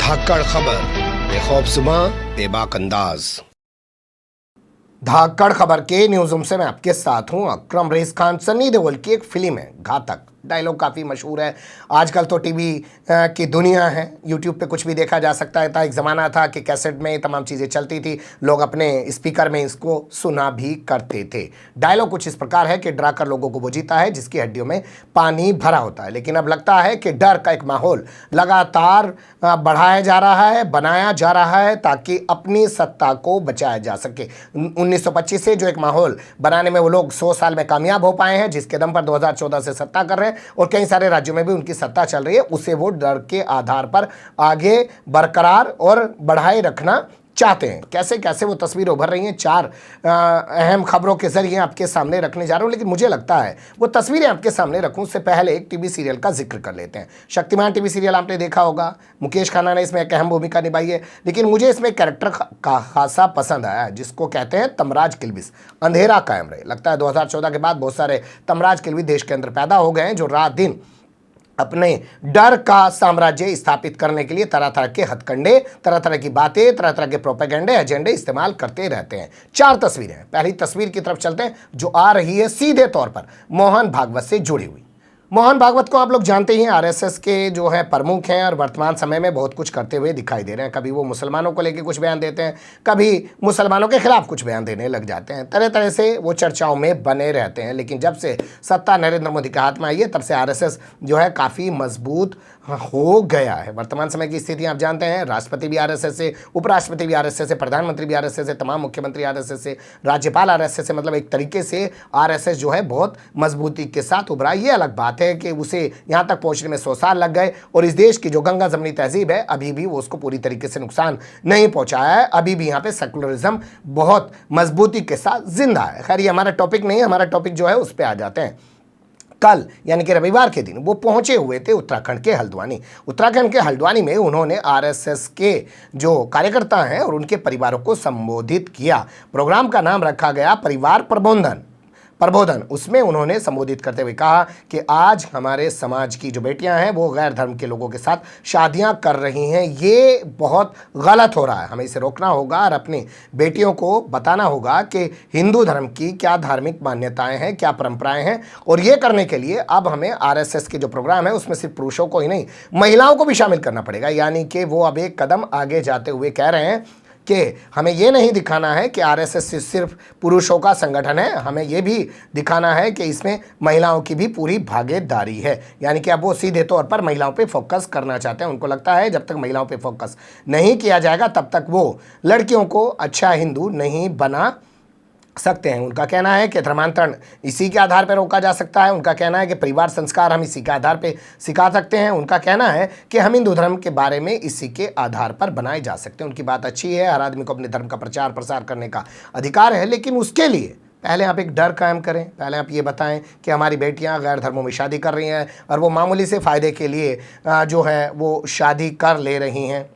धाकड़ खबर बेखौफसुमा बेबाक अंदाज। धाकड़ खबर के न्यूज रूम से मैं आपके साथ हूं अकरम रेस खान। सन्नी देओल की एक फिल्म है घातक, डायलॉग काफ़ी मशहूर है। आजकल तो टीवी की दुनिया है, यूट्यूब पे कुछ भी देखा जा सकता है। एक ज़माना था कि कैसेट में तमाम चीज़ें चलती थी, लोग अपने स्पीकर में इसको सुना भी करते थे। डायलॉग कुछ इस प्रकार है कि डरा कर लोगों को वो जीता है जिसकी हड्डियों में पानी भरा होता है। लेकिन अब लगता है कि डर का एक माहौल लगातार बढ़ाया जा रहा है, बनाया जा रहा है ताकि अपनी सत्ता को बचाया जा सके। 1925 से जो एक माहौल बनाने में वो लोग 100 साल में कामयाब हो पाए हैं, जिसके दम पर 2014 से सत्ता कर रहे हैं और कई सारे राज्यों में भी उनकी सत्ता चल रही है, उसे वो डर के आधार पर आगे बरकरार और बढ़ाए रखना चाहते हैं। कैसे कैसे वो तस्वीर उभर रही हैं, चार अहम खबरों के जरिए आपके सामने रखने जा रहा हूं। लेकिन मुझे लगता है वो तस्वीरें आपके सामने रखूं उससे पहले एक टीवी सीरियल का जिक्र कर लेते हैं। शक्तिमान टीवी सीरियल आपने देखा होगा, मुकेश खन्ना ने इसमें एक अहम भूमिका निभाई है। लेकिन मुझे इसमें कैरेक्टर का खासा पसंद आया है जिसको कहते हैं तमराज किल्बिस। अंधेरा कायम रहे। लगता है 2014 के बाद बहुत सारे तमराज किल्बिस देश के अंदर पैदा हो गए हैं जो रात दिन अपने डर का साम्राज्य स्थापित करने के लिए तरह तरह के हथकंडे, तरह तरह की बातें, तरह तरह के प्रोपेगेंडे, एजेंडे इस्तेमाल करते रहते हैं। चार तस्वीरें हैं। पहली तस्वीर की तरफ चलते हैं जो आ रही है सीधे तौर पर मोहन भागवत से जुड़ी हुई। मोहन भागवत को आप लोग जानते ही हैं, आरएसएस के जो है प्रमुख हैं और वर्तमान समय में बहुत कुछ करते हुए दिखाई दे रहे हैं। कभी वो मुसलमानों को लेकर कुछ बयान देते हैं, कभी मुसलमानों के खिलाफ कुछ बयान देने लग जाते हैं। तरह तरह से वो चर्चाओं में बने रहते हैं। लेकिन जब से सत्ता नरेंद्र मोदी के हाथ में आई है तब से आरएसएस जो है काफ़ी मजबूत हो गया है। वर्तमान समय की स्थिति आप जानते हैं, राष्ट्रपति भी आरएसएस से, उपराष्ट्रपति भी आरएसएस से, प्रधानमंत्री भी आरएसएस से, तमाम मुख्यमंत्री आरएसएस से, राज्यपाल आरएसएस से। मतलब एक तरीके से आरएसएस जो है बहुत मजबूती के साथ उभरा। ये अलग बात है कि उसे यहाँ तक पहुँचने में 100 साल लग गए और इस देश की जो गंगा जमनी तहजीब है अभी भी वो उसको पूरी तरीके से नुकसान नहीं पहुँचाया है। अभी भी यहाँ पे सेकुलरिज्म बहुत मजबूती के साथ जिंदा है। खैर ये हमारा टॉपिक नहीं है, हमारा टॉपिक जो है उस पर आ जाते हैं। कल यानी कि रविवार के दिन वो पहुंचे हुए थे उत्तराखंड के हल्द्वानी। उत्तराखंड के हल्द्वानी में उन्होंने आरएसएस के जो कार्यकर्ता हैं और उनके परिवारों को संबोधित किया। प्रोग्राम का नाम रखा गया परिवार प्रबोधन। उसमें उन्होंने संबोधित करते हुए कहा कि आज हमारे समाज की जो बेटियां हैं वो गैर धर्म के लोगों के साथ शादियां कर रही हैं। ये बहुत गलत हो रहा है, हमें इसे रोकना होगा और अपनी बेटियों को बताना होगा कि हिंदू धर्म की क्या धार्मिक मान्यताएं हैं, क्या परंपराएं हैं। और ये करने के लिए अब हमें आरएसएस के जो प्रोग्राम है उसमें सिर्फ पुरुषों को ही नहीं महिलाओं को भी शामिल करना पड़ेगा। यानी कि वो अब एक कदम आगे जाते हुए कह रहे हैं कि हमें ये नहीं दिखाना है कि आरएसएस सिर्फ पुरुषों का संगठन है, हमें ये भी दिखाना है कि इसमें महिलाओं की भी पूरी भागीदारी है। यानी कि अब वो सीधे तौर पर महिलाओं पे फोकस करना चाहते हैं। उनको लगता है जब तक महिलाओं पे फोकस नहीं किया जाएगा तब तक वो लड़कियों को अच्छा हिंदू नहीं बना सकते हैं। उनका कहना है कि धर्मांतरण इसी के आधार पर रोका जा सकता है। उनका कहना है कि परिवार संस्कार हम इसी के आधार पर सिखा सकते हैं। उनका कहना है कि हम हिंदू धर्म के बारे में इसी के आधार पर बनाए जा सकते हैं। उनकी बात अच्छी है, हर आदमी को अपने धर्म का प्रचार प्रसार करने का अधिकार है, लेकिन उसके लिए पहले आप एक डर कायम करें। पहले आप ये बताएं कि हमारी बेटियां गैर धर्मों में शादी कर रही हैं और वो मामूली से फ़ायदे के लिए जो है वो शादी कर ले रही हैं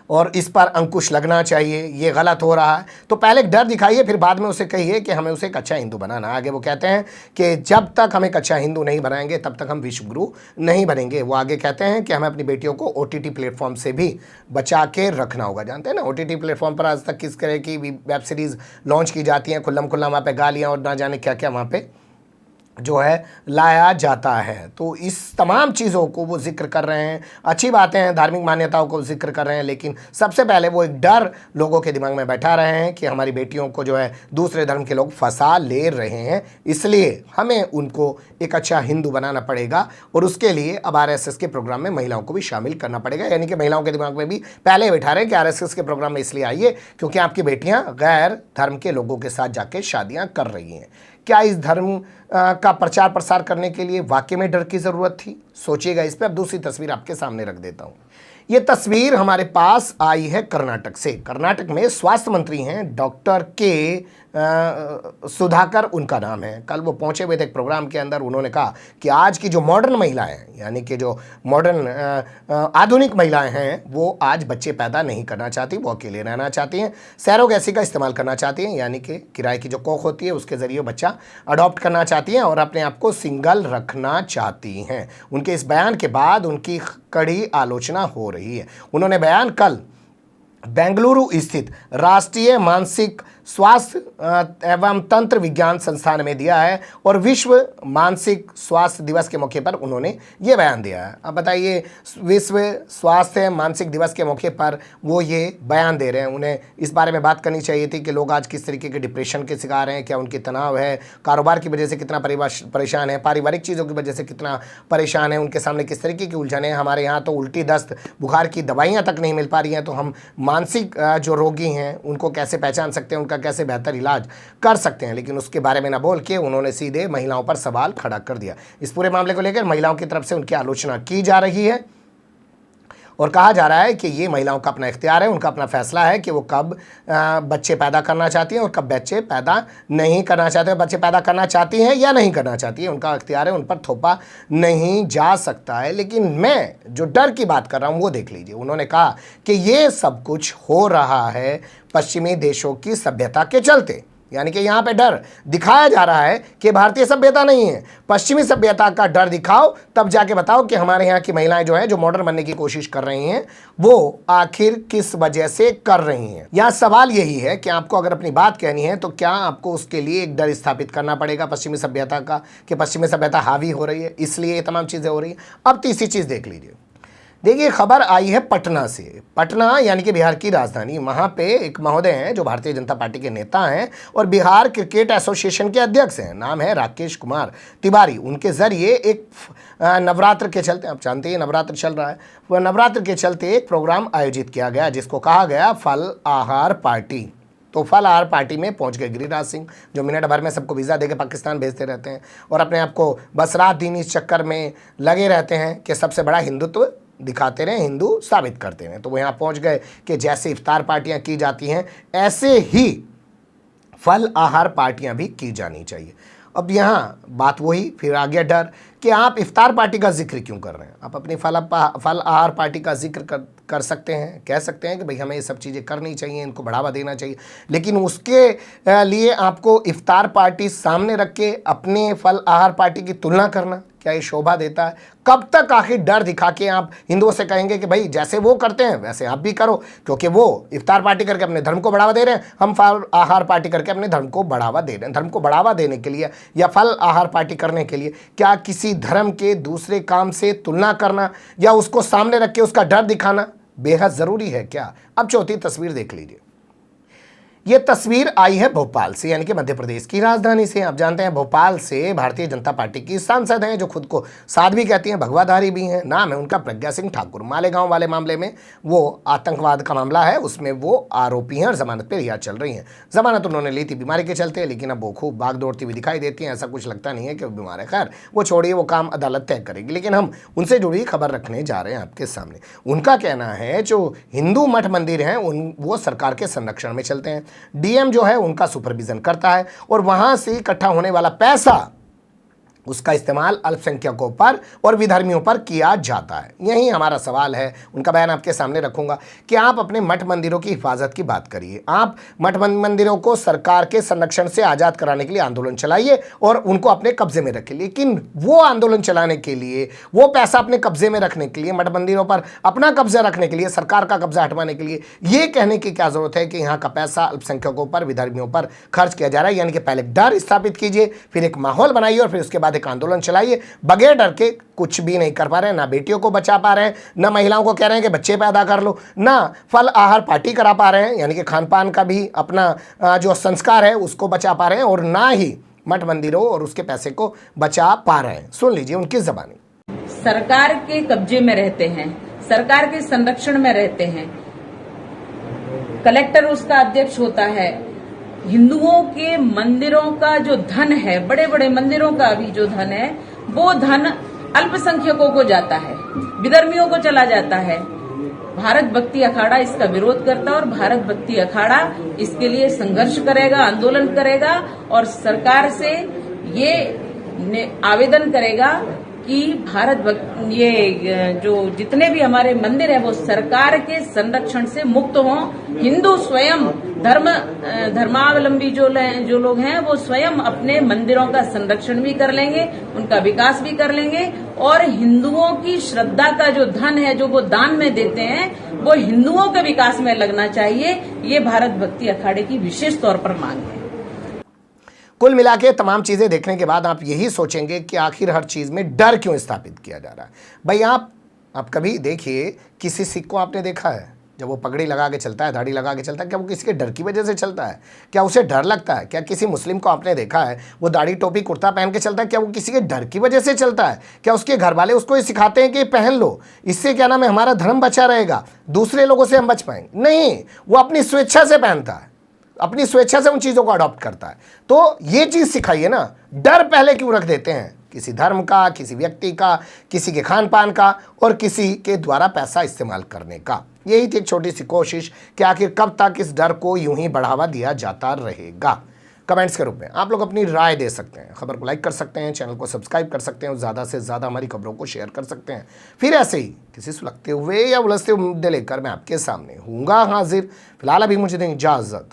और इस पर अंकुश लगना चाहिए, ये गलत हो रहा है। तो पहले एक डर दिखाइए, फिर बाद में उसे कहिए कि हमें उसे एक अच्छा हिंदू बनाना। आगे वो कहते हैं कि जब तक हम एक अच्छा हिंदू नहीं बनाएंगे तब तक हम विश्वगुरु नहीं बनेंगे। वो आगे कहते हैं कि हमें अपनी बेटियों को ओटीटी प्लेटफॉर्म से भी बचा के रखना होगा। जानते हैं ना, ओटीटी प्लेटफॉर्म पर आज तक किस तरह की वेब सीरीज़ लॉन्च की जाती हैं, खुल्लम खुल्ला वहाँ पर गालियाँ और ना जाने क्या क्या वहाँ पर जो है लाया जाता है। तो इस तमाम चीज़ों को वो जिक्र कर रहे हैं, अच्छी बातें हैं, धार्मिक मान्यताओं को जिक्र कर रहे हैं। लेकिन सबसे पहले वो एक डर लोगों के दिमाग में बैठा रहे हैं कि हमारी बेटियों को जो है दूसरे धर्म के लोग फंसा ले रहे हैं, इसलिए हमें उनको एक अच्छा हिंदू बनाना पड़ेगा और उसके लिए अब आरएसएस के प्रोग्राम में महिलाओं को भी शामिल करना पड़ेगा। यानी कि महिलाओं के दिमाग में भी पहले बैठा रहे हैं कि आरएसएस के प्रोग्राम में इसलिए आइए क्योंकि आपकी बेटियाँ गैर धर्म के लोगों के साथ जाके शादियाँ कर रही हैं। क्या इस धर्म का प्रचार प्रसार करने के लिए वाकई में डर की ज़रूरत थी? सोचिएगा इस पर। अब दूसरी तस्वीर आपके सामने रख देता हूँ। ये तस्वीर हमारे पास आई है कर्नाटक से। कर्नाटक में स्वास्थ्य मंत्री हैं डॉक्टर के सुधाकर उनका नाम है। कल वो पहुंचे हुए थे एक प्रोग्राम के अंदर, उन्होंने कहा कि आज की जो मॉडर्न महिलाएं, यानी कि जो मॉडर्न आधुनिक महिलाएं हैं, वो आज बच्चे पैदा नहीं करना चाहती, वो अकेले रहना चाहती हैं, सैरोगेसी का इस्तेमाल करना चाहती हैं, यानी कि किराए की जो कोख होती है उसके ज़रिए बच्चा अडॉप्ट करना चाहती हैं और अपने आप को सिंगल रखना चाहती हैं। उनके इस बयान के बाद उनकी कड़ी आलोचना हो रही है। उन्होंने बयान कल बेंगलुरु स्थित राष्ट्रीय मानसिक स्वास्थ्य एवं तंत्र विज्ञान संस्थान में दिया है और विश्व मानसिक स्वास्थ्य दिवस के मौके पर उन्होंने ये बयान दिया है। अब बताइए, विश्व स्वास्थ्य मानसिक दिवस के मौके पर वो ये बयान दे रहे हैं। उन्हें इस बारे में बात करनी चाहिए थी कि लोग आज किस तरीके के डिप्रेशन के शिकार हैं, क्या उनकी तनाव है, कारोबार की वजह से कितना परेशान है, पारिवारिक चीज़ों की वजह से कितना परेशान है, उनके सामने किस तरीके की उलझन है। हमारे यहाँ तो उल्टी दस्त बुखार की दवाइयाँ तक नहीं मिल पा रही हैं, तो हम मानसिक जो रोगी हैं उनको कैसे पहचान सकते हैं, उनका कैसे बेहतर इलाज कर सकते हैं। लेकिन उसके बारे में ना बोल के उन्होंने सीधे महिलाओं पर सवाल खड़ा कर दिया। इस पूरे मामले को लेकर महिलाओं की तरफ से उनकी आलोचना की जा रही है और कहा जा रहा है कि ये महिलाओं का अपना इख्तियार है, उनका अपना फैसला है कि वो कब बच्चे पैदा करना चाहती हैं और कब बच्चे पैदा नहीं करना चाहते हैं। बच्चे पैदा करना चाहती हैं या नहीं करना चाहती हैं, उनका इख्तियार है, उन पर थोपा नहीं जा सकता है। लेकिन मैं जो डर की बात कर रहा हूँ वो देख लीजिए। उन्होंने कहा कि ये सब कुछ हो रहा है पश्चिमी देशों की सभ्यता के चलते, यानी कि यहाँ पे डर दिखाया जा रहा है कि भारतीय सभ्यता नहीं है, पश्चिमी सभ्यता का डर दिखाओ, तब जाके बताओ कि हमारे यहाँ की महिलाएं जो है जो मॉडर्न बनने की कोशिश कर रही हैं वो आखिर किस वजह से कर रही हैं। यहाँ सवाल यही है कि आपको अगर अपनी बात कहनी है तो क्या आपको उसके लिए एक डर स्थापित करना पड़ेगा पश्चिमी सभ्यता का, कि पश्चिमी सभ्यता हावी हो रही है इसलिए ये तमाम चीज़ें हो रही हैं। अब तीसरी चीज़ देख लीजिए। देखिए, खबर आई है पटना से। पटना यानी कि बिहार की राजधानी, वहाँ पे एक महोदय हैं जो भारतीय जनता पार्टी के नेता हैं और बिहार क्रिकेट एसोसिएशन के अध्यक्ष हैं। नाम है राकेश कुमार तिवारी। उनके ज़रिए एक नवरात्र के चलते, आप जानते हैं नवरात्र चल रहा है, वह नवरात्र के चलते एक प्रोग्राम आयोजित किया गया जिसको कहा गया फल आहार पार्टी। तो फल आहार पार्टी में पहुंच गए गिरिराज सिंह, जो मिनट भर में सबको वीज़ा देके पाकिस्तान भेजते रहते हैं और अपने आप को बस रात दिन इस चक्कर में लगे रहते हैं कि सबसे बड़ा हिंदुत्व दिखाते रहे, हिंदू साबित करते रहे। तो वो यहाँ पहुँच गए कि जैसे इफ्तार पार्टियाँ की जाती हैं ऐसे ही फल आहार पार्टियाँ भी की जानी चाहिए। अब यहाँ बात वही, फिर आ गया डर कि आप इफ्तार पार्टी का जिक्र क्यों कर रहे हैं। आप अपनी फल आहार पार्टी का जिक्र कर सकते हैं, कह सकते हैं कि भाई हमें ये सब चीज़ें करनी चाहिए, इनको बढ़ावा देना चाहिए, लेकिन उसके लिए आपको इफ्तार पार्टी सामने रख के अपने फल आहार पार्टी की तुलना करना, क्या ये शोभा देता है? कब तक आखिर डर दिखा के आप हिंदुओं से कहेंगे कि भाई जैसे वो करते हैं वैसे आप भी करो, क्योंकि वो इफ्तार पार्टी करके अपने धर्म को बढ़ावा दे रहे हैं, हम फल आहार पार्टी करके अपने धर्म को बढ़ावा दे रहे हैं। धर्म को बढ़ावा देने के लिए या फल आहार पार्टी करने के लिए क्या किसी धर्म के दूसरे काम से तुलना करना या उसको सामने रख के उसका डर दिखाना बेहद ज़रूरी है क्या? अब चौथी तस्वीर देख लीजिए। ये तस्वीर आई है भोपाल से, यानी कि मध्य प्रदेश की राजधानी से। आप जानते हैं भोपाल से भारतीय जनता पार्टी की सांसद हैं जो खुद को साध्वी कहती हैं, भगवाधारी भी हैं। नाम है उनका प्रज्ञा सिंह ठाकुर। मालेगांव वाले मामले में वो आतंकवाद का मामला है, उसमें वो आरोपी हैं और जमानत पर रिहा चल रही हैं। जमानत उन्होंने ली थी बीमारी के चलते, लेकिन अब वो खूब भाग दौड़ती हुई दिखाई देती हैं। ऐसा कुछ लगता नहीं है कि वो बीमार है। खैर वो छोड़िए, वो काम अदालत तय करेगी, लेकिन हम उनसे जुड़ी खबर रखने जा रहे हैं आपके सामने। उनका कहना है जो हिंदू मठ मंदिर हैं वो सरकार के संरक्षण में चलते हैं, डीएम जो है उनका सुपरविजन करता है और वहां से इकट्ठा होने वाला पैसा उसका इस्तेमाल अल्पसंख्यकों पर और विधर्मियों पर किया जाता है। यही हमारा सवाल है। उनका बयान आपके सामने रखूंगा कि आप अपने मठ मंदिरों की हिफाजत की बात करिए, आप मठ मंदिरों को सरकार के संरक्षण से आज़ाद कराने के लिए आंदोलन चलाइए और उनको अपने कब्जे में रखिए, लेकिन वो आंदोलन चलाने के लिए, वो पैसा अपने कब्जे में रखने के लिए, मठ मंदिरों पर अपना कब्जा रखने के लिए, सरकार का कब्जा हटवाने के लिए ये कहने की क्या जरूरत है कि यहाँ का पैसा अल्पसंख्यकों पर, विधर्मियों पर खर्च किया जा रहा है। यानी कि पहले डर स्थापित कीजिए, फिर एक माहौल बनाइए और फिर उसके बाद एक आंदोलन चलाइए। बगैर डर के कुछ भी नहीं कर पा रहे हैं, ना बेटियों को बचा पा रहे हैं, ना महिलाओं को कह रहे हैं कि बच्चे पैदा कर लो, ना फल आहार पार्टी करा पा रहे हैं, यानी कि खान पान का भी अपना जो संस्कार है उसको बचा पा रहे हैं, और ना ही मठ मंदिरों और उसके पैसे को बचा पा रहे हैं। सुन लीजिए उनकी ज़बानी। सरकार के कब्जे में रहते हैं, सरकार के संरक्षण में रहते हैं, कलेक्टर उसका अध्यक्ष होता है। हिंदुओं के मंदिरों का जो धन है, बड़े बड़े मंदिरों का भी जो धन है, वो धन अल्पसंख्यकों को जाता है, विधर्मियों को चला जाता है। भारत भक्ति अखाड़ा इसका विरोध करता है और भारत भक्ति अखाड़ा इसके लिए संघर्ष करेगा, आंदोलन करेगा और सरकार से ये आवेदन करेगा कि ये जो जितने भी हमारे मंदिर हैं वो सरकार के संरक्षण से मुक्त हों। हिंदू स्वयं धर्मावलंबी जो लोग हैं वो स्वयं अपने मंदिरों का संरक्षण भी कर लेंगे, उनका विकास भी कर लेंगे और हिंदुओं की श्रद्धा का जो धन है जो वो दान में देते हैं वो हिंदुओं के विकास में लगना चाहिए। ये भारत भक्ति अखाड़े की विशेष तौर पर मांग है। कुल मिला के तमाम चीज़ें देखने के बाद आप यही सोचेंगे कि आखिर हर चीज़ में डर क्यों स्थापित किया जा रहा है। भाई आप कभी देखिए, किसी सिख को आपने देखा है जब वो पगड़ी लगा के चलता है, दाढ़ी लगा के चलता है, क्या वो किसी के डर की वजह से चलता है? क्या उसे डर लगता है? क्या किसी मुस्लिम को आपने देखा है वो दाढ़ी टोपी कुर्ता पहन के चलता है, क्या वो किसी के डर की वजह से चलता है? क्या उसके घर वाले उसको ये सिखाते हैं कि पहन लो, इससे क्या नाम है हमारा धर्म बचा रहेगा, दूसरे लोगों से हम बच पाएंगे? नहीं, वो अपनी स्वेच्छा से पहनता है, अपनी स्वेच्छा से उन चीज़ों को अडॉप्ट करता है। तो ये चीज़ सिखाइए ना, डर पहले क्यों रख देते हैं किसी धर्म का, किसी व्यक्ति का, किसी के खान पान का और किसी के द्वारा पैसा इस्तेमाल करने का। यही थी एक छोटी सी कोशिश कि आखिर कब तक इस डर को यूं ही बढ़ावा दिया जाता रहेगा। कमेंट्स के रूप में आप लोग अपनी राय दे सकते हैं, खबर को लाइक कर सकते हैं, चैनल को सब्सक्राइब कर सकते हैं और ज़्यादा से ज़्यादा हमारी खबरों को शेयर कर सकते हैं। फिर ऐसे ही किसी सुलगते हुए या उलझते हुए मुद्दे लेकर मैं आपके सामने हूँगा हाजिर। फिलहाल अभी मुझे दें इजाज़त।